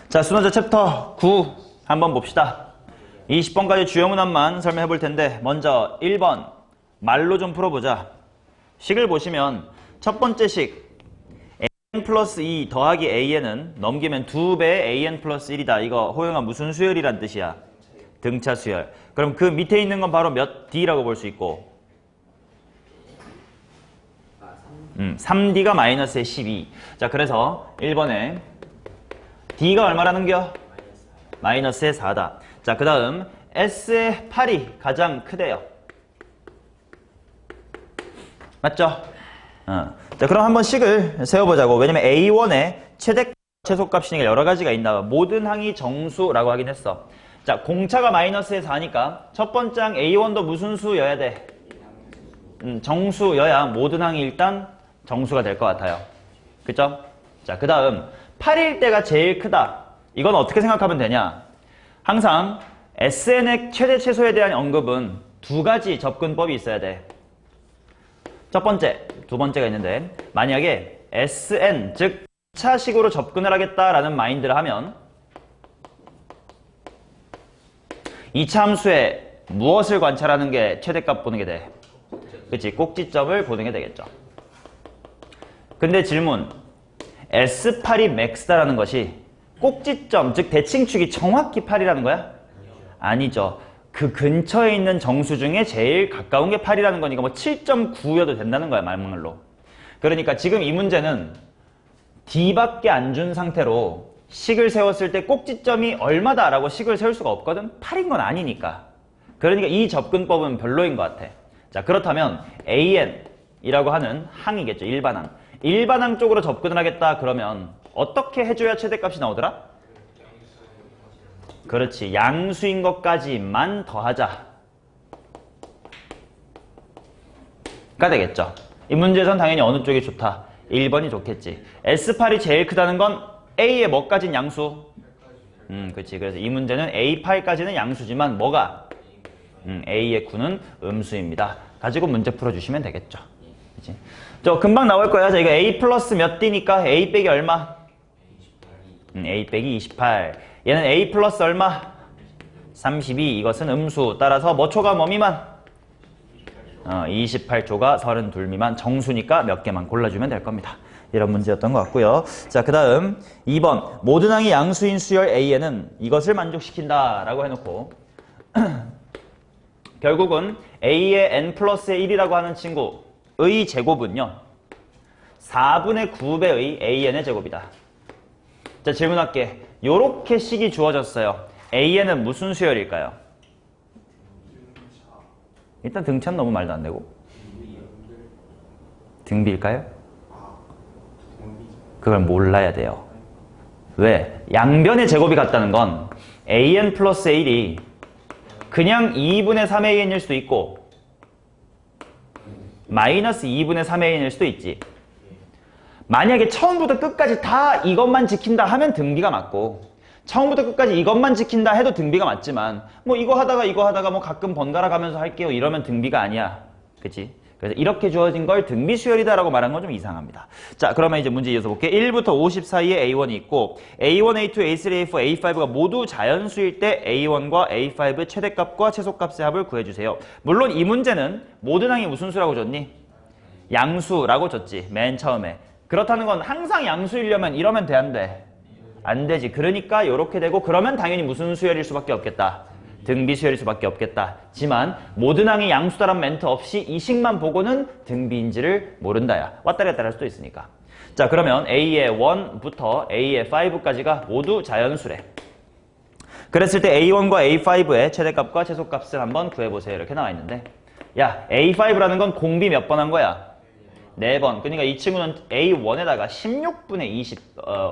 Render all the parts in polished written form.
자, 수능자 챕터 9 한번 봅시다. 20번까지 주요 문항만 설명해 볼 텐데 먼저 1번 말로 좀 풀어보자. 식을 보시면 첫 번째 식 an 플러스 2 더하기 an은 넘기면 2배의 an 플러스 1이다. 이거 호영아 무슨 수열이란 뜻이야? 등차 수열. 그럼 그 밑에 있는 건 바로 몇 d라고 볼 수 있고 3d가 마이너스의 12. 자, 그래서 1번에 d가 얼마라는 겨? 마이너스의 4다. 자, 그 다음 S의 8이 가장 크대요. 맞죠? 자, 그럼 한번 식을 세워보자고. 왜냐면 A1의 최대 최소값이니까 여러 가지가 있나 봐. 모든 항이 정수라고 하긴 했어. 자, 공차가 마이너스의 4니까 첫 번째 항 A1도 무슨 수여야 돼? 정수여야 모든 항이 일단 정수가 될 것 같아요. 그쵸? 자, 그 다음 8일 때가 제일 크다. 이건 어떻게 생각하면 되냐? 항상 SN의 최대 최소에 대한 언급은 두 가지 접근법이 있어야 돼. 첫 번째, 두 번째가 있는데 만약에 SN, 즉 차식으로 접근을 하겠다라는 마인드를 하면 이차 함수에 무엇을 관찰하는 게 최대값 보는 게 돼? 그치, 꼭지점을 보는 게 되겠죠. 근데 질문, S8이 맥스다라는 것이 꼭지점, 즉 대칭축이 정확히 8이라는 거야? 아니죠. 그 근처에 있는 정수 중에 제일 가까운 게 8이라는 거니까 뭐 7.9여도 된다는 거야, 말문으로. 그러니까 지금 이 문제는 D밖에 안 준 상태로 식을 세웠을 때 꼭지점이 얼마다라고 식을 세울 수가 없거든? 8인 건 아니니까. 그러니까 이 접근법은 별로인 것 같아. 자, 그렇다면 AN이라고 하는 항이겠죠, 일반항. 일반항 쪽으로 접근을 하겠다 그러면 어떻게 해줘야 최대값이 나오더라? 그렇지, 양수인 것까지만 더하자 가 되겠죠. 이 문제에선 당연히 어느 쪽이 좋다? 1번이 좋겠지. S8이 제일 크다는 건 A의 뭐까진 양수? 그렇지. 그래서 이 문제는 A8까지는 양수지만 뭐가? A의 9는 음수입니다. 가지고 문제 풀어주시면 되겠죠. 그치? 저 금방 나올 거야. 자, 이거 A 플러스 몇 D니까 A 빼기 얼마? A 빼기 28. 얘는 A 플러스 얼마? 32. 이것은 음수. 따라서 뭐 초가 뭐 미만? 28초가 32 미만. 정수니까 몇 개만 골라주면 될 겁니다. 이런 문제였던 것 같고요. 자, 그 다음 2번. 모든 항이 양수인 수열 A에는 이것을 만족시킨다 라고 해놓고 결국은 A의 n 플러스의 1이라고 하는 친구의 제곱은요 4분의 9배의 AN의 제곱이다. 자, 질문할게. 요렇게 식이 주어졌어요. AN은 무슨 수열일까요? 일단 등차는 너무 말도 안 되고 등비일까요? 그걸 몰라야 돼요. 왜? 양변의 제곱이 같다는 건 AN 플러스 1이 그냥 2분의 3의 AN일 수도 있고 마이너스 2분의 3의 AN일 수도 있지. 만약에 처음부터 끝까지 다 이것만 지킨다 하면 등비가 맞고 처음부터 끝까지 이것만 지킨다 해도 등비가 맞지만 뭐 이거 하다가 뭐 가끔 번갈아 가면서 할게요 이러면 등비가 아니야. 그치? 그래서 이렇게 주어진 걸 등비 수열이다라고 말하는 건 좀 이상합니다. 자, 그러면 이제 문제 이어서 볼게. 1부터 50 사이에 A1이 있고 A1, A2, A3, A4, A5가 모두 자연수일 때 A1과 A5의 최대값과 최소값의 합을 구해주세요. 물론 이 문제는 모든 항이 무슨 수라고 줬니? 양수라고 줬지, 맨 처음에. 그렇다는 건 항상 양수이려면 이러면 돼, 안 돼? 안 되지. 그러니까 이렇게 되고 그러면 당연히 무슨 수열일 수밖에 없겠다? 등비 수열일 수밖에 없겠다지만 모든 항이 양수다란 멘트 없이 이 식만 보고는 등비인지를 모른다야. 왔다리 갔다리 할 수도 있으니까. 자, 그러면 A의 1부터 A의 5까지가 모두 자연수래. 그랬을 때 A1과 A5의 최대값과 최소값을 한번 구해보세요. 이렇게 나와 있는데 야, A5라는 건 공비 몇 번 한 거야? 4번. 그러니까 이 친구는 A1에다가 16분의 20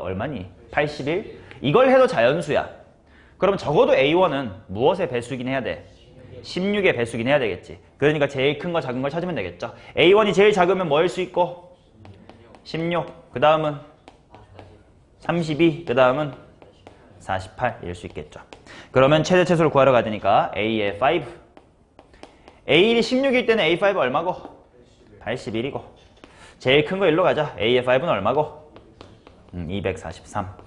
얼마니? 81? 이걸 해도 자연수야. 그럼 적어도 A1은 무엇의 배수긴 해야 돼? 16의 배수긴 해야 되겠지. 그러니까 제일 큰 거 작은 걸 찾으면 되겠죠. A1이 제일 작으면 뭐일 수 있고? 16. 그 다음은 32. 그 다음은 48일 수 있겠죠. 그러면 최대 최소를 구하러 가야 되니까 A의 5. A1이 16일 때는 A5 얼마고? 81이고. 제일 큰 거 일로 가자. A의 5는 얼마고? 243.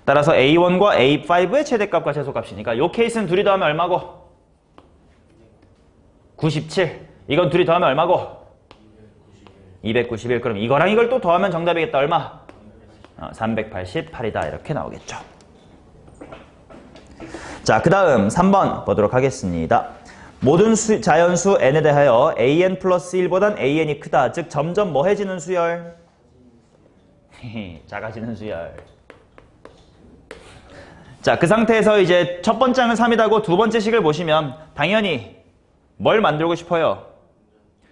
따라서 A1과 A5의 최대값과 최소값이니까 이 케이스는 둘이 더하면 얼마고? 97. 이건 둘이 더하면 얼마고? 291. 그럼 이거랑 이걸 또 더하면 정답이겠다. 얼마? 388이다. 이렇게 나오겠죠. 자, 그 다음 3번 보도록 하겠습니다. 모든 자연수 n에 대하여 an 플러스 1보단 an이 크다. 즉 점점 뭐해지는 수열? 작아지는 수열. 자, 그 상태에서 이제 첫 번째는 3이다고 두 번째 식을 보시면 당연히 뭘 만들고 싶어요?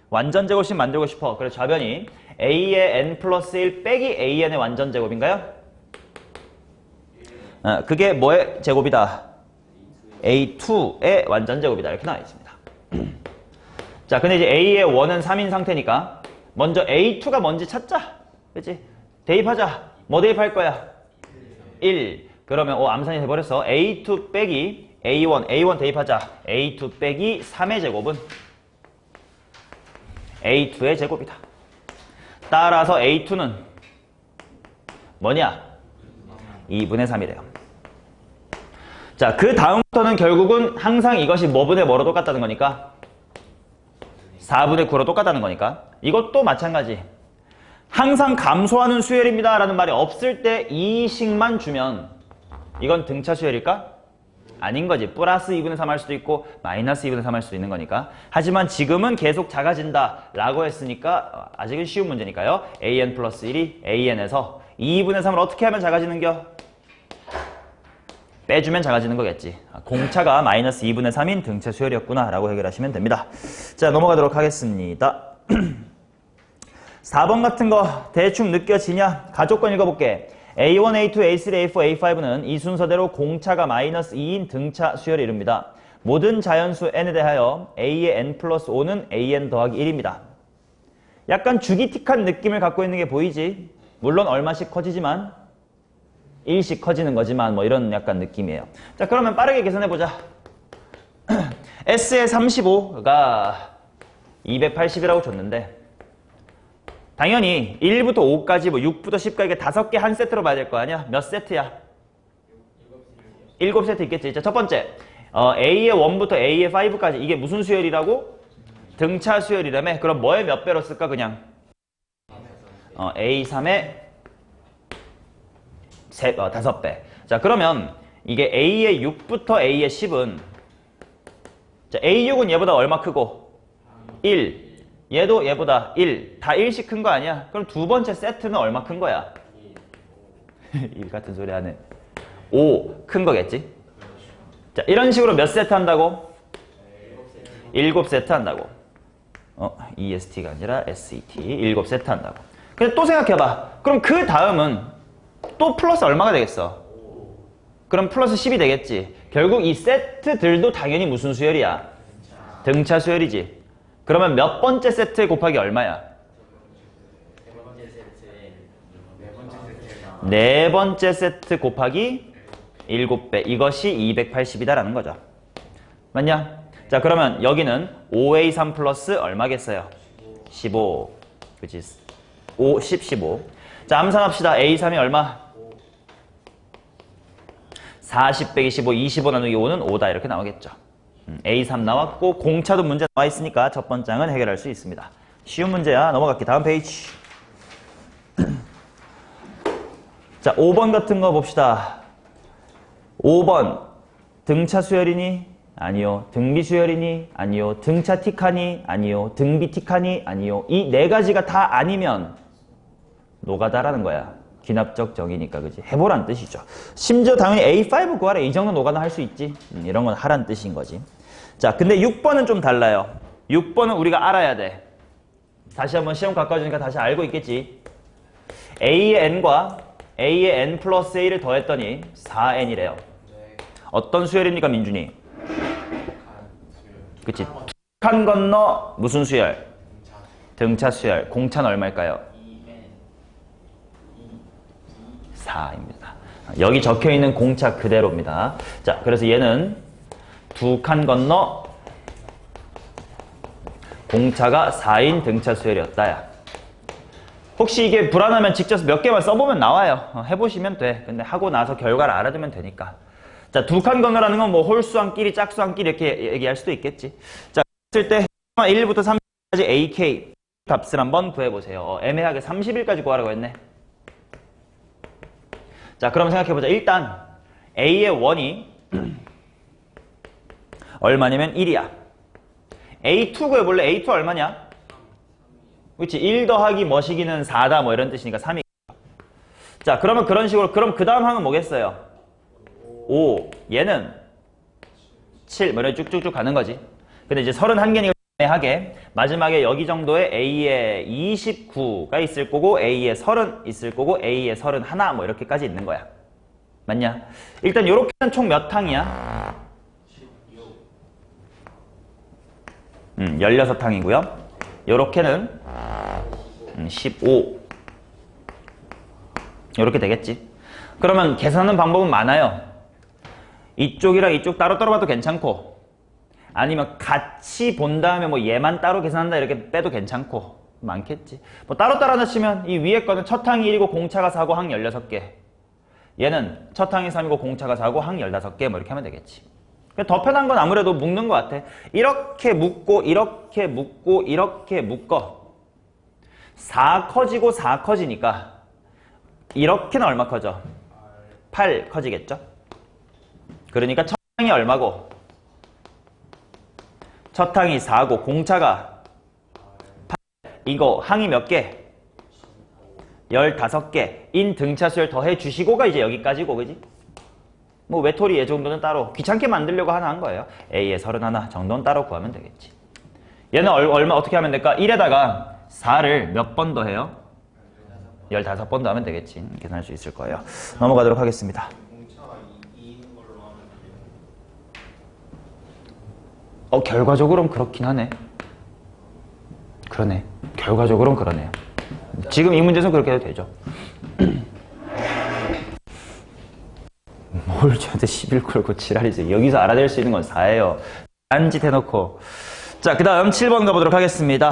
완전 제곱식 만들고 싶어. 그래서 좌변이 a의 n 플러스 1 빼기 an의 완전 제곱인가요? 그게 뭐의 제곱이다? a2의 완전 제곱이다. 이렇게 나와 있습니다. 자, 근데 이제 a의 원은 3인 상태니까 먼저 a2가 뭔지 찾자. 그치? 대입하자. 뭐 대입할 거야? 1. 그러면 암산이 돼버렸어. a2 빼기 a1 대입하자. a2 빼기 3의 제곱은 a2의 제곱이다. 따라서 a2는 뭐냐? 2분의 3이래요. 자, 그 다음부터는 결국은 항상 이것이 뭐분의 뭐로 똑같다는 거니까 4분의 9로 똑같다는 거니까 이것도 마찬가지. 항상 감소하는 수열입니다 라는 말이 없을 때 이 식만 주면 이건 등차 수열일까? 아닌 거지. 플러스 2분의 3 할 수도 있고 마이너스 2분의 3 할 수도 있는 거니까. 하지만 지금은 계속 작아진다 라고 했으니까 아직은 쉬운 문제니까요. an 플러스 1이 an에서 2분의 3을 어떻게 하면 작아지는겨? 빼주면 작아지는 거겠지. 공차가 마이너스 2분의 3인 등차 수열이었구나 라고 해결하시면 됩니다. 자, 넘어가도록 하겠습니다. 4번 같은 거 대충 느껴지냐? 가족권 읽어볼게. A1, A2, A3, A4, A5는 이 순서대로 공차가 마이너스 2인 등차 수열을 이룹니다. 모든 자연수 n에 대하여 a의 n 플러스 5는 an 더하기 1입니다. 약간 주기틱한 느낌을 갖고 있는 게 보이지? 물론 얼마씩 커지지만 1씩 커지는 거지만 뭐 이런 약간 느낌이에요. 자, 그러면 빠르게 계산해보자. S의 35가 280이라고 줬는데 당연히 1부터 5까지 뭐 6부터 10까지 이게 5개 한 세트로 봐야 될 거 아니야? 몇 세트야? 7세트 있겠지. 자, 첫 번째 A의 1부터 A의 5까지 이게 무슨 수열이라고? 등차 수열이라며? 그럼 뭐의 몇 배로 쓸까 그냥? A3의 5배. 자, 그러면 이게 A의 6부터 A의 10은 자, A6은 얘보다 얼마 크고? 1. 얘도 얘보다 1. 다 1씩 큰 거 아니야? 그럼 두 번째 세트는 얼마 큰 거야? 1 같은 소리 하네. 5 큰 거겠지? 자, 이런 식으로 몇 세트 한다고? 7세트 한다고. EST가 아니라 SET. 7세트 한다고. 근데 또 생각해봐. 그럼 그 다음은 또 플러스 얼마가 되겠어? 그럼 플러스 10이 되겠지. 결국 이 세트들도 당연히 무슨 수열이야? 등차 수열이지. 그러면 몇 번째 세트 곱하기 얼마야? 네 번째 세트 곱하기 7배. 이것이 280이다라는 거죠. 맞냐? 자, 그러면 여기는 5A3 플러스 얼마겠어요? 15. 그치? 5, 10, 15. 자, 암산합시다. A3이 얼마? 40 빼기 15, 25 나누기 5는 5다. 이렇게 나오겠죠. A3 나왔고 공차도 문제 나와 있으니까 첫 번째는 해결할 수 있습니다. 쉬운 문제야. 넘어갈게. 다음 페이지. 자, 5번 같은 거 봅시다. 5번 등차 수열이니? 아니요. 등비 수열이니? 아니요. 등차 틱하니? 아니요. 등비 틱하니? 아니요. 이 네 가지가 다 아니면 노가다라는 거야. 귀납적 정의니까, 그지? 해보란 뜻이죠. 심지어 당연히 A5 구하라. 이 정도 노가다 할 수 있지. 이런 건 하란 뜻인 거지. 자, 근데 6번은 좀 달라요. 6번은 우리가 알아야 돼. 다시 한번 시험 가까워지니까 다시 알고 있겠지. A의 n과 A의 n 플러스 A를 더했더니 4n이래요. 어떤 수열입니까, 민준이? 그치? 두 칸 건너 무슨 수열? 등차 수열. 공차는 얼마일까요? 4입니다. 여기 적혀있는 공차 그대로입니다. 자, 그래서 얘는 두 칸 건너 공차가 4인 등차 수열이었다야. 혹시 이게 불안하면 직접 몇 개만 써보면 나와요. 해보시면 돼. 근데 하고 나서 결과를 알아두면 되니까. 자, 두 칸 건너라는 건 뭐 홀수함끼리 짝수함끼리 이렇게 얘기할 수도 있겠지. 자, 했을 때 1부터 30까지 AK 값을 한번 구해보세요. 애매하게 30일까지 구하라고 했네. 자, 그럼 생각해보자. 일단 A의 원이 얼마냐면 1이야. A2 구해볼래? A2 얼마냐? 그렇지. 1 더하기 뭐시기는 4다 뭐 이런 뜻이니까 3이. 자, 그러면 그런 식으로. 그럼 그 다음 항은 뭐겠어요? 5. 얘는 7. 뭐 이런 쭉쭉쭉 가는 거지. 근데 이제 31개니까 하게 마지막에 여기 정도에 A에 29가 있을 거고 A에 30 있을 거고 A에 31 뭐 이렇게까지 있는 거야. 맞냐? 일단 요렇게는 총 몇 항이야? 16항이고요. 요렇게는 15. 요렇게 되겠지. 그러면 계산하는 방법은 많아요. 이쪽이랑 이쪽 따로따로 봐도 괜찮고, 아니면 같이 본 다음에 뭐 얘만 따로 계산한다 이렇게 빼도 괜찮고, 많겠지. 뭐 따로따로 하나 치면 이 위에 거는 첫 항이 1이고 공차가 4고 항 16개. 얘는 첫 항이 3이고 공차가 4고 항 15개 뭐 이렇게 하면 되겠지. 더 편한 건 아무래도 묶는 것 같아. 이렇게 묶고 이렇게 묶고 이렇게 묶어. 4 커지고 4 커지니까 이렇게는 얼마 커져? 8 커지겠죠? 그러니까 첫 항이 얼마고? 첫 항이 4고 공차가 8. 이거 항이 몇 개? 15개. 인 등차수를 더해 주시고가 이제 여기까지고, 그지? 뭐 외톨이 얘 정도는 따로 귀찮게 만들려고 하나 한 거예요. A에 31 정도는 따로 구하면 되겠지. 얘는 얼마 어떻게 하면 될까? 1에다가 4를 몇 번 더해요? 15번 더 하면 되겠지. 계산할 수 있을 거예요. 넘어가도록 하겠습니다. 결과적으로는 그렇긴 하네. 그러네. 결과적으로는 그러네요. 지금 이 문제에서 그렇게 해도 되죠. 뭘 저한테 11 걸고 지랄이지. 여기서 알아낼 수 있는 건 4예요. 딴짓 해놓고. 자, 그 다음 7번 가보도록 하겠습니다.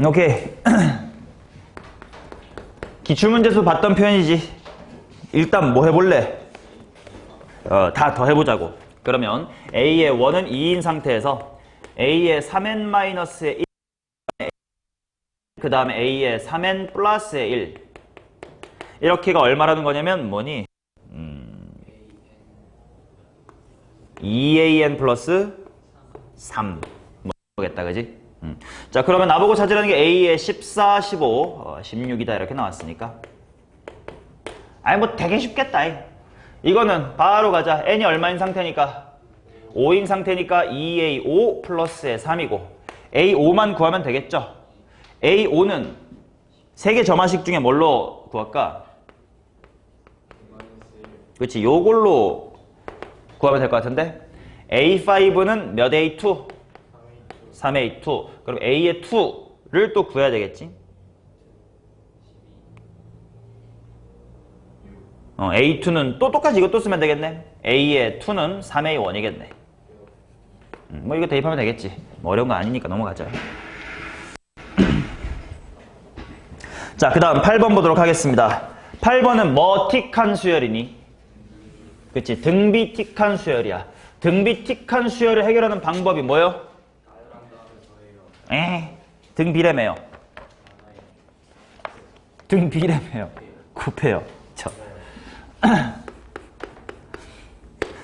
오케이. 기출문제에서 봤던 표현이지. 일단 뭐 해볼래? 다 더 해보자고. 그러면 A의 1은 2인 상태에서 A의 3n-의 1, 그 다음에 A의 3n 플러스의 1. 이렇게가 얼마라는 거냐면 뭐니? 2an 플러스 3. 뭐겠다, 그지? 자, 그러면 나보고 찾으라는 게 A의 14, 15, 16이다 이렇게 나왔으니까. 아니 뭐 되게 쉽겠다. 이거는 바로 가자. n이 얼마인 상태니까? 5인 상태니까 2a5 플러스의 3이고 a5만 구하면 되겠죠? a5는 3개 점화식 중에 뭘로 구할까? 그렇지, 요걸로 구하면 될 것 같은데 A5는 몇 A2? 3A2. 그럼 A의 2를 또 구해야 되겠지? A2는 또 똑같이 이것도 쓰면 되겠네. A의 2는 3A1이겠네. 뭐 이거 대입하면 되겠지. 뭐 어려운 거 아니니까 넘어가자. 자, 그 다음 8번 보도록 하겠습니다. 8번은 뭐 틱한 수열이니? 그치, 등비틱한 수열이야. 등비틱한 수열을 해결하는 방법이 뭐요? 등비례매요. 등비례매요. 곱해요.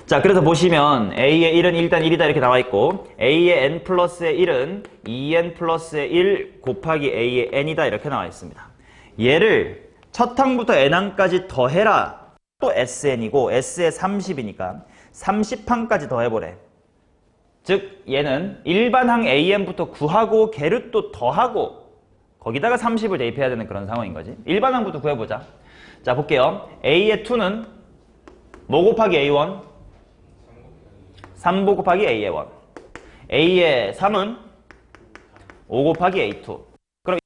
자, 그래서 보시면 A의 1은 일단 1이다 이렇게 나와 있고 A의 n 플러스의 1은 2n 플러스의 1 곱하기 A의 n이다 이렇게 나와 있습니다. 얘를 첫 항부터 n항까지 더해라. 또 SN이고 S에 30이니까 30항까지 더해보래. 즉 얘는 일반항 AN부터 구하고 걔를 또 더하고 거기다가 30을 대입해야 되는 그런 상황인 거지. 일반항부터 구해보자. 자, 볼게요. A의 2는 뭐 곱하기 A1? 3보 곱하기 A의 1. A의 3은 5 곱하기 A2. 그럼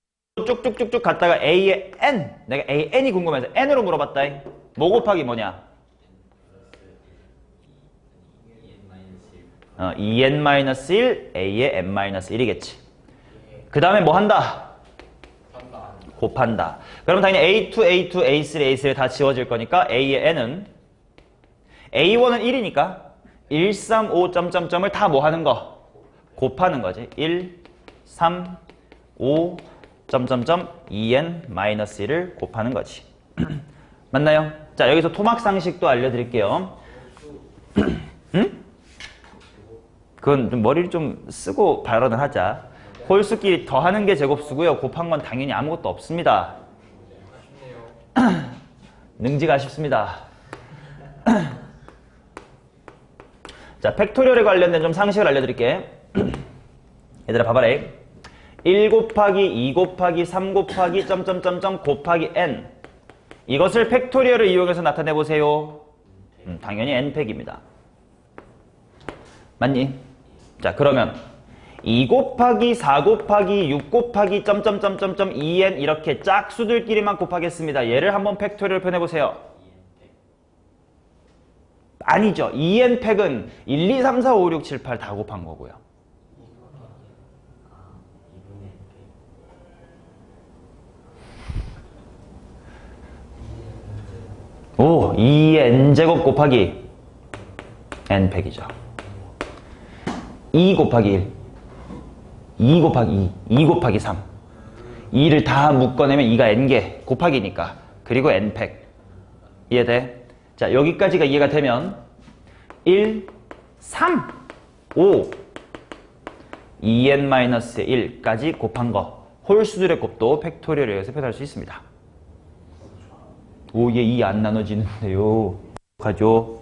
쭉쭉쭉쭉 갔다가 A의 N. 내가 A의 N이 궁금해서 N으로 물어봤다. 뭐 곱하기 뭐냐? 2n-1, A의 n-1이겠지. 그 다음에 뭐 한다? 곱한다. 그럼 당연히 A2, A2, A3, A3 다 지워질 거니까 A의 n은 A1은 1이니까 1, 3, 5, 점점점을 다 뭐 하는 거? 곱하는 거지. 1, 3, 5, 점점점 2n-1을 곱하는 거지. 맞나요? 자, 여기서 토막 상식도 알려드릴게요. 응? 그건 좀 머리를 좀 쓰고 발언을 하자. 홀수끼리 더하는 게 제곱수고요. 곱한 건 당연히 아무것도 없습니다. 능지가 아쉽습니다. 자, 팩토리얼에 관련된 좀 상식을 알려드릴게. 얘들아 봐봐라. 1 곱하기 2 곱하기 3 곱하기 점점점점 곱하기 n, 이것을 팩토리얼을 이용해서 나타내보세요. 당연히 n팩입니다. 맞니? 자, 그러면 2 곱하기 4 곱하기 6 곱하기 점점점점점 2n 이렇게 짝수들끼리만 곱하겠습니다. 얘를 한번 팩토리얼 표현해보세요. 아니죠. 2n 팩은 1, 2, 3, 4, 5, 6, 7, 8 다 곱한 거고요. 오, 2n제곱 곱하기 n팩이죠. 2 곱하기 1, 2 곱하기 2, 2 곱하기 3. 2를 다 묶어내면 2가 n개 곱하기니까. 그리고 n팩. 이해돼? 자, 여기까지가 이해가 되면 1, 3, 5, 2n-1까지 곱한 거, 홀수들의 곱도 팩토리얼에 의해서 표현할 수 있습니다. 오, 얘 2 안 나눠지는데요. 가죠.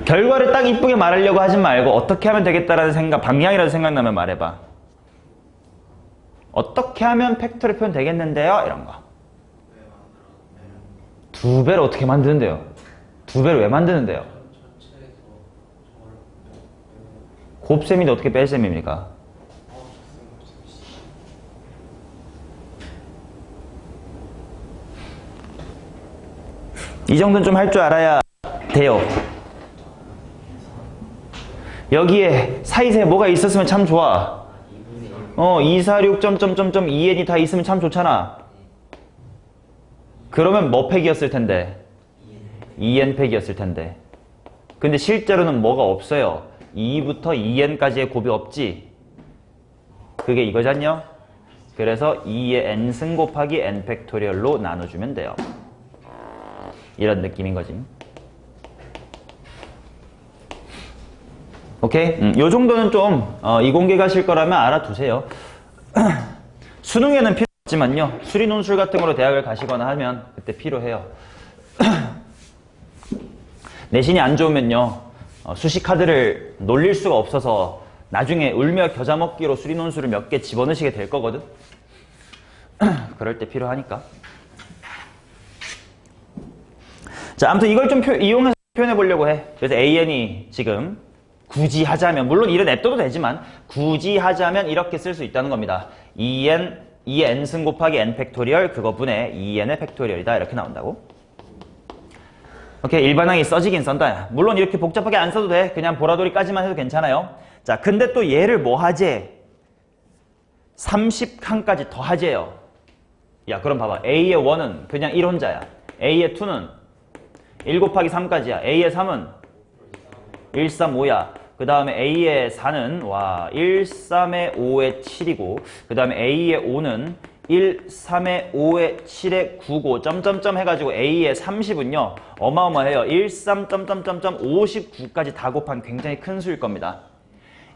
결과를 딱 이쁘게 말하려고 하지 말고 어떻게 하면 되겠다라는 생각, 방향이라도 생각나면 말해봐. 어떻게 하면 팩토리얼 표현 되겠는데요? 이런 거. 2배를 어떻게 만드는데요? 2배를 왜 만드는데요? 곱셈인데 어떻게 뺄셈입니까? 이 정도는 좀 할 줄 알아야 돼요. 여기에 사이사이에 뭐가 있었으면 참 좋아. 2, 4, 6, 2n이 다 있으면 참 좋잖아. 그러면 뭐 팩이었을 텐데? 2n 팩이었을 텐데. 근데 실제로는 뭐가 없어요. 2부터 2n까지의 곱이 없지. 그게 이거잖요. 그래서 2의 n승 곱하기 n 팩토리얼로 나눠주면 돼요. 이런 느낌인 거지. 오케이? 요 정도는 좀 이공계 가실 거라면 알아두세요. 수능에는 필요 없지만요. 수리 논술 같은 거로 대학을 가시거나 하면 그때 필요해요. 내신이 안 좋으면요. 수시 카드를 놀릴 수가 없어서 나중에 울며 겨자 먹기로 수리 논술을 몇 개 집어넣으시게 될 거거든. 그럴 때 필요하니까. 자, 아무튼 이걸 좀 이용해서 표현해 보려고 해. 그래서 AN이 지금 굳이 하자면, 물론 이런 냅둬도 되지만 굳이 하자면 이렇게 쓸 수 있다는 겁니다. 2의 n승 곱하기 n 팩토리얼 그거분의 2n의 팩토리얼이다. 이렇게 나온다고. 오케이, 일반항이 써지긴 쓴다. 물론 이렇게 복잡하게 안 써도 돼. 그냥 보라돌이까지만 해도 괜찮아요. 자, 근데 또 얘를 뭐 하재? 30칸까지 더 하재요. 야, 그럼 봐봐. A의 1은 그냥 1혼자야. A의 2는 1 곱하기 3까지야. A의 3은 1, 3, 5야. 그 다음에 A의 4는 1, 3의 5의 7이고 그 다음에 A의 5는 1, 3의 5의 7의 9고 점점점 해가지고 A의 30은요. 어마어마해요. 1, 3, 점점점점 59까지 다 곱한 굉장히 큰 수일 겁니다.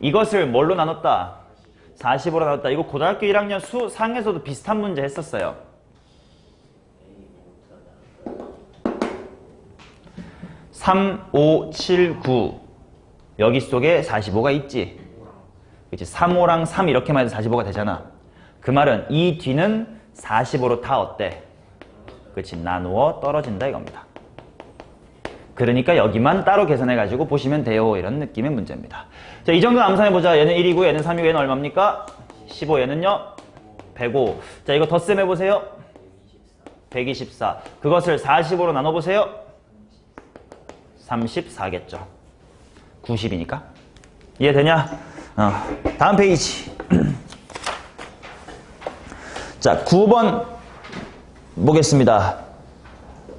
이것을 뭘로 나눴다? 40으로 나눴다. 이거 고등학교 1학년 수상에서도 비슷한 문제 했었어요. 3, 5, 7, 9 여기 속에 45가 있지. 그치? 3, 5랑 3 이렇게만 해서 45가 되잖아. 그 말은 이 뒤는 45로 다 어때? 그치? 나누어 떨어진다 이겁니다. 그러니까 여기만 따로 계산해가지고 보시면 돼요. 이런 느낌의 문제입니다. 자, 이 정도는 암산해보자. 얘는 1이고 얘는 3이고 얘는 얼마입니까? 15. 얘는요? 105. 자, 이거 덧셈 해보세요. 124. 그것을 45로 나눠보세요. 34겠죠. 90이니까. 이해되냐? 다음 페이지. 자, 9번 보겠습니다.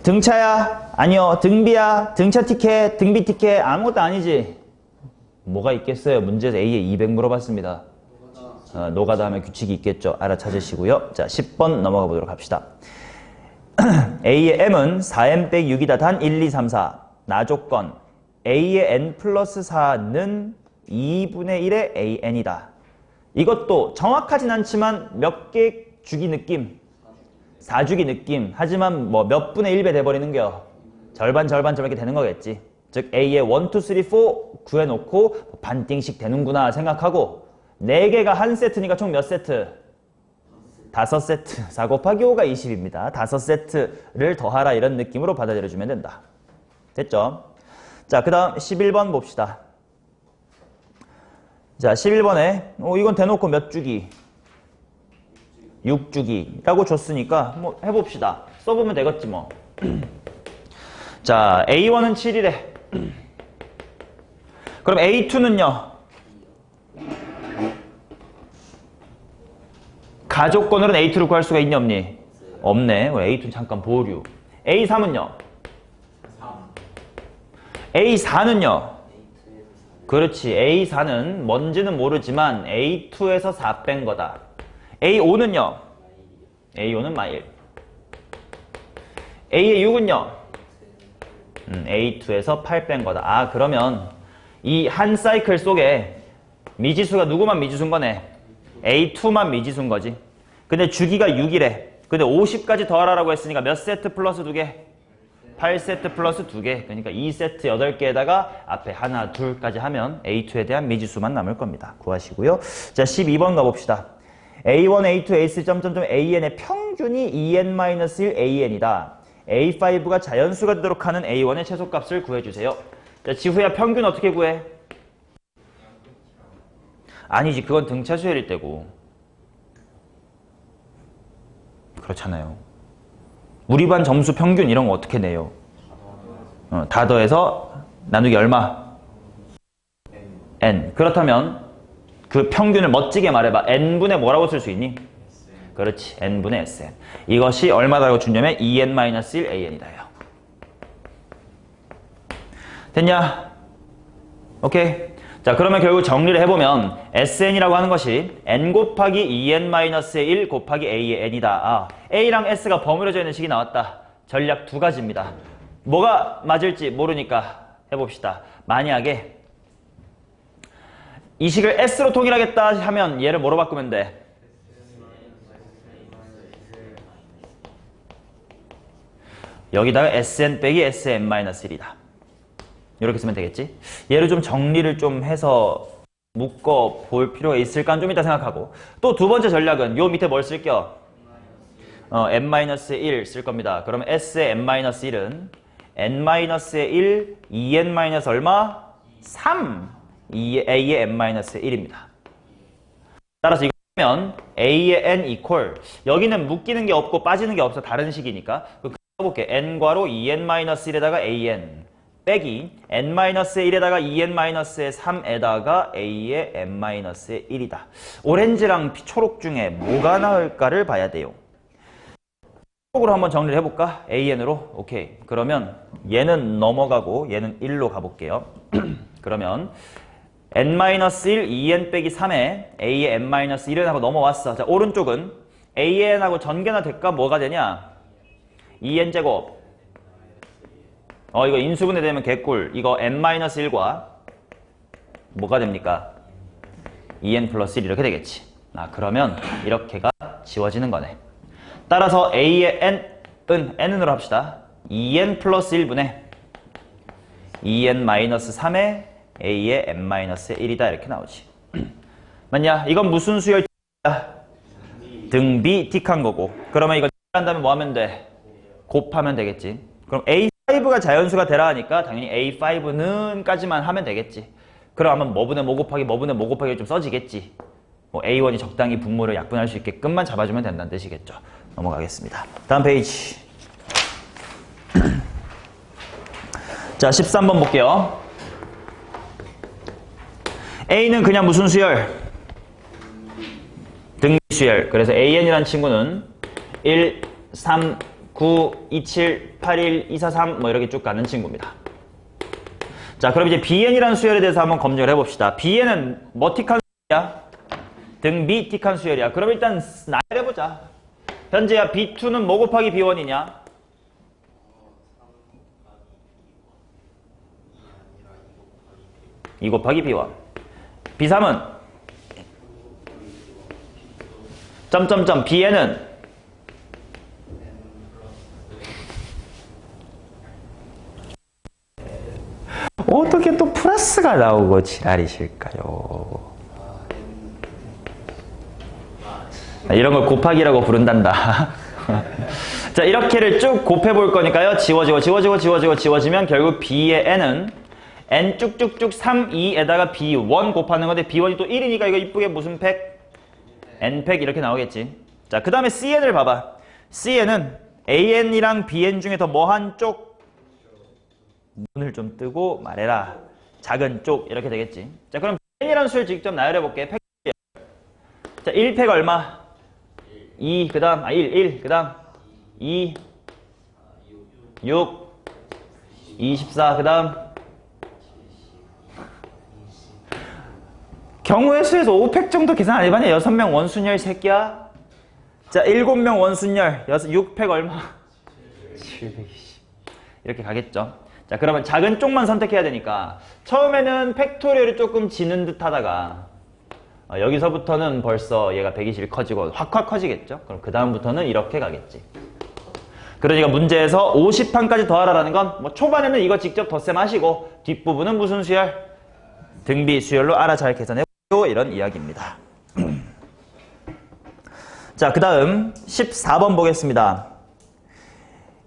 등차야? 아니요. 등비야? 등차 티켓? 등비 티켓? 아무것도 아니지. 뭐가 있겠어요? 문제에서 A에 200 물어봤습니다. 노가다 하면 규칙이 있겠죠. 알아찾으시고요. 자, 10번 넘어가 보도록 합시다. A의 M은 4M 빼기 6이다. 단 1, 2, 3, 4. 나조건. A의 N 플러스 4는 2분의 1의 AN이다. 이것도 정확하진 않지만 몇 개 주기 느낌? 4주기 느낌. 하지만 뭐 몇 분의 1배 돼버리는겨. 절반 이렇게 되는 거겠지. 즉 A의 1, 2, 3, 4 구해놓고 반띵씩 되는구나 생각하고 4개가 한 세트니까 총 몇 세트? 5세트. 4 곱하기 5가 20입니다. 5세트를 더하라 이런 느낌으로 받아들여주면 된다. 됐죠? 자, 그 다음 11번 봅시다. 자, 11번에 이건 대놓고 몇 주기? 6주기라고 줬으니까 뭐 해봅시다. 써보면 되겠지 뭐. 자, A1은 7이래. 그럼 A2는요? 가족권으로는 A2를 구할 수가 있니 없니? 없네. A2는 잠깐 보류. A3은요? A4는요? 그렇지. A4는 뭔지는 모르지만 A2에서 4 뺀 거다. A5는요? A5는 마일. A의 6은요? A2에서 8 뺀 거다. 아, 그러면 이 한 사이클 속에 미지수가 누구만 미지수인 거네? A2만 미지수인 거지. 근데 주기가 6이래. 근데 50까지 더하라고 했으니까 몇 세트 플러스 2개? 8세트 플러스 2개. 그러니까 2세트 8개에다가 앞에 하나, 둘까지 하면 A2에 대한 미지수만 남을 겁니다. 구하시고요. 자, 12번 가봅시다. A1, A2, A3, AN의 평균이 2n-1 AN이다. A5가 자연수가 되도록 하는 A1의 최소값을 구해주세요. 자, 지후야 평균 어떻게 구해? 아니지, 그건 등차 수열일 때고. 그렇잖아요. 우리 반 점수 평균 이런 거 어떻게 내요? 다 더해서 나누기 얼마? n. 그렇다면 그 평균을 멋지게 말해봐. n분의 뭐라고 쓸 수 있니? 그렇지. n분의 sn. 이것이 얼마라고 주냐면 2n-1 an이다. 됐냐? 오케이. 자, 그러면 결국 정리를 해보면 sn이라고 하는 것이 n 곱하기 2n-1 곱하기 a의 n이다. a랑 s가 버무려져 있는 식이 나왔다. 전략 두 가지입니다. 뭐가 맞을지 모르니까 해봅시다. 만약에 이 식을 s로 통일하겠다 하면 얘를 뭐로 바꾸면 돼? 여기다가 sn 빼기 sn-1이다. 이렇게 쓰면 되겠지? 얘를 좀 정리를 좀 해서 묶어 볼 필요가 있을까 좀 이따 생각하고, 또 두 번째 전략은 요 밑에 뭘 쓸게요? n-1 쓸 겁니다. 그러면 s의 n-1은 n-의 1, 2n- 얼마? 3! a의 n-1입니다. 따라서 이거 하면 a의 n equal, 여기는 묶이는 게 없고 빠지는 게 없어. 다른 식이니까. 써볼게. n괄호 2n-1에다가 an 빼기 n-의 1에다가 2n-의 3에다가 a의 n-의 1이다. 오렌지랑 초록 중에 뭐가 나을까를 봐야 돼요. 초록으로 한번 정리를 해볼까? an으로. 오케이. 그러면 얘는 넘어가고 얘는 1로 가볼게요. 그러면 n-1, 2n 빼기 3에 a의 n-1은 하고 넘어왔어. 자, 오른쪽은 an하고 전개나 될까? 뭐가 되냐? 2n제곱. 이거 인수분해 되면 개꿀. 이거 n-1과 뭐가 됩니까? 2n 플러스 1 이렇게 되겠지. 그러면 이렇게가 지워지는 거네. 따라서 a의 n은 n으로 합시다. 2n 플러스 1분의 2n-3의 a의 n-1이다. 이렇게 나오지. 맞냐? 이건 무슨 수열이야? 등비 틱한 거고. 그러면 이거 한다면 뭐 하면 돼? 곱하면 되겠지. 그럼 A5가 자연수가 되라 하니까 당연히 A5는 까지만 하면 되겠지. 그러면 뭐분의 뭐 곱하기 뭐분의 뭐 곱하기 좀 써지겠지. A1이 적당히 분모를 약분할 수 있게끔만 잡아주면 된다는 뜻이겠죠. 넘어가겠습니다. 다음 페이지. 자, 13번 볼게요. A는 그냥 무슨 수열? 등비 수열. 그래서 AN이란 친구는 1, 3, 9, 2, 7, 8, 1, 2, 4, 3 뭐 이렇게 쭉 가는 친구입니다. 자, 그럼 이제 BN이라는 수열에 대해서 한번 검증을 해봅시다. BN은 뭐 틱한 수열이야? 등비 틱한 수열이야. 그럼 일단 나열해보자. 현재야 B2는 뭐 곱하기 B1이냐? 2 곱하기 B1. B3은 점점점 BN은 어떻게 또 플러스가 나오고 지랄이실까요? 이런 걸 곱하기라고 부른단다. 자, 이렇게를 쭉 곱해볼 거니까요. 지워지면 결국 B의 N은 N 쭉쭉쭉 3, 2에다가 B1 곱하는 건데 B1이 또 1이니까 이거 이쁘게 무슨 팩? N팩 이렇게 나오겠지. 자, 그 다음에 CN을 봐봐. CN은 AN이랑 BN 중에 더 뭐 한쪽? 문을 좀 뜨고 말해라. 작은 쪽 이렇게 되겠지. 자, 그럼 BN이라는 수를 직접 나열해볼게. 팩. 자, 1팩 얼마? 2, 그 다음, 1, 그 다음 2, 6, 24, 그 다음 경우의 수에서 5팩 정도 계산 안 해봤냐? 6명 원순열 새끼야. 자, 7명 원순열 6팩 얼마? 720 이렇게 가겠죠. 자, 그러면 작은 쪽만 선택해야 되니까 처음에는 팩토리얼이 조금 지는 듯 하다가 여기서부터는 벌써 얘가 120이 커지고 확 커지겠죠. 그럼 그 다음부터는 이렇게 가겠지. 그러니까 문제에서 50판까지 더하라는 건 뭐 초반에는 이거 직접 덧셈 하시고 뒷부분은 무슨 수열? 등비 수열로 알아 잘 계산해보세요. 이런 이야기입니다. 자, 그 다음 14번 보겠습니다.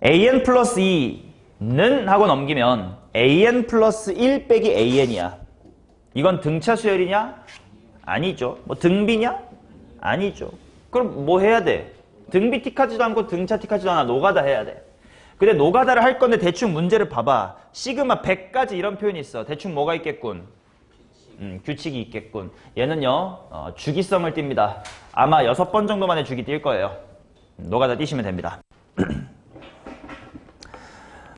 AN 플러스 2는 하고 넘기면 AN 플러스 1 빼기 AN이야. 이건 등차 수열이냐? 아니죠. 뭐 등비냐? 아니죠. 그럼 뭐 해야 돼? 등비 틱하지도 않고 등차 틱하지도 않아. 노가다 해야 돼. 근데 노가다를 할 건데 대충 문제를 봐봐. 시그마 100까지 이런 표현이 있어. 대충 뭐가 있겠군? 규칙이 있겠군. 얘는요 주기성을 띱니다. 아마 6번 정도 만에 주기 띌 거예요. 노가다 띄시면 됩니다.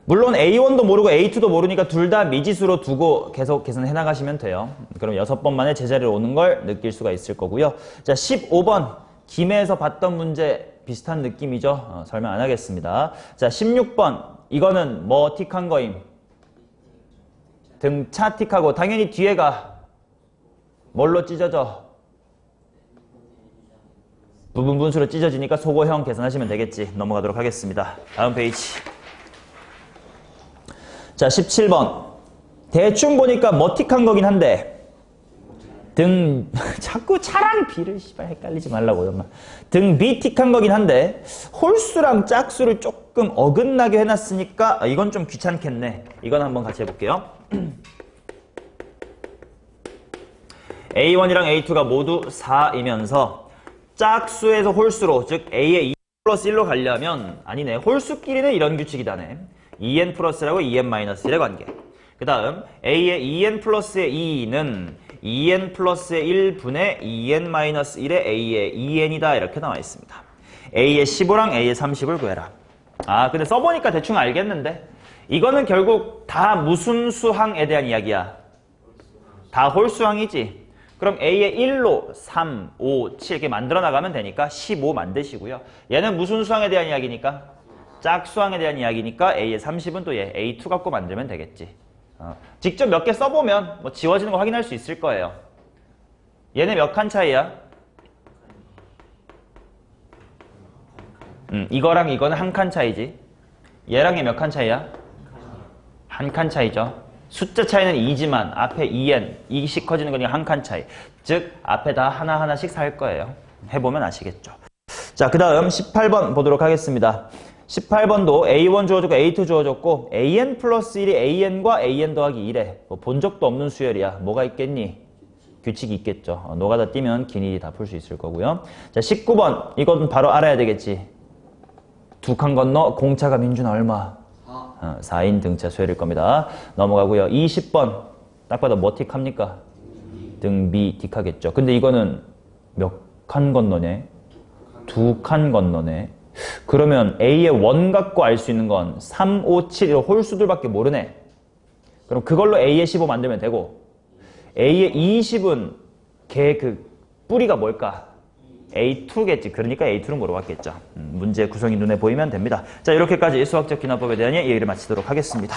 물론 A1도 모르고 A2도 모르니까 둘 다 미지수로 두고 계속 계산해 나가시면 돼요. 그럼 6번 만에 제자리로 오는 걸 느낄 수가 있을 거고요. 자, 15번 김해에서 봤던 문제 비슷한 느낌이죠. 설명 안 하겠습니다. 자, 16번 이거는 뭐 틱한 거임? 등차 틱하고 당연히 뒤에가 뭘로 찢어져? 부분 분수로 찢어지니까 소거형 계산하시면 되겠지. 넘어가도록 하겠습니다. 다음 페이지. 자, 17번. 대충 보니까 머틱한 거긴 한데 자꾸 차랑 비를 씨발 헷갈리지 말라고요. 등 비틱한 거긴 한데 홀수랑 짝수를 조금 어긋나게 해놨으니까 이건 좀 귀찮겠네. 이건 한번 같이 해볼게요. A1이랑 A2가 모두 4이면서 짝수에서 홀수로 즉 A의 2 플러스 1로 가려면 아니네. 홀수끼리는 이런 규칙이다네. 2n 플러스라고 2n 마이너스 1의 관계. 그 다음 A의 2n 플러스의 2는 2n 플러스의 1분의 2n 마이너스 1의 A의 2n이다. 이렇게 나와 있습니다. A의 15랑 A의 30을 구해라. 아, 근데 써보니까 대충 알겠는데 이거는 결국 다 무슨 수항에 대한 이야기야? 다 홀수항이지. 그럼 A의 1로 3, 5, 7 이렇게 만들어 나가면 되니까 15 만드시고요. 얘는 무슨 수항에 대한 이야기니까? 짝수항에 대한 이야기니까 A의 30은 또 얘 A2 갖고 만들면 되겠지. 직접 몇 개 써보면 뭐 지워지는 거 확인할 수 있을 거예요. 얘네 몇 칸 차이야? 이거랑 이거는 한 칸 차이지. 얘랑 얘 몇 칸 차이야? 한 칸 차이죠. 숫자 차이는 2지만 앞에 2n, 2씩 커지는 거니까 한 칸 차이. 즉 앞에 다 하나하나씩 살 거예요. 해보면 아시겠죠. 자, 그 다음 18번 보도록 하겠습니다. 18번도 A1 주어졌고 A2 주어졌고 AN 플러스 1이 AN과 AN 더하기 1에 뭐 본 적도 없는 수열이야. 뭐가 있겠니? 규칙이 있겠죠. 노가다 띄면 길이 다 풀 수 있을 거고요. 자, 19번 이건 바로 알아야 되겠지. 두 칸 건너 공차가 민준아 얼마? 4인 등차 수열일 겁니다. 넘어가고요. 20번 딱 봐도 뭐 틱합니까? 등비 D카겠죠. 근데 이거는 몇 칸 건너네? 2칸 건너네. 그러면 A의 원각고 알 수 있는 건 3, 5, 7 이런 홀수들밖에 모르네. 그럼 그걸로 A의 15 만들면 되고 A의 20은 걔 그 뿌리가 뭘까? A2겠지. 그러니까 A2는 물어봤겠죠. 문제 구성이 눈에 보이면 됩니다. 자, 이렇게까지 수학적 기납법에 대한 얘기를 마치도록 하겠습니다.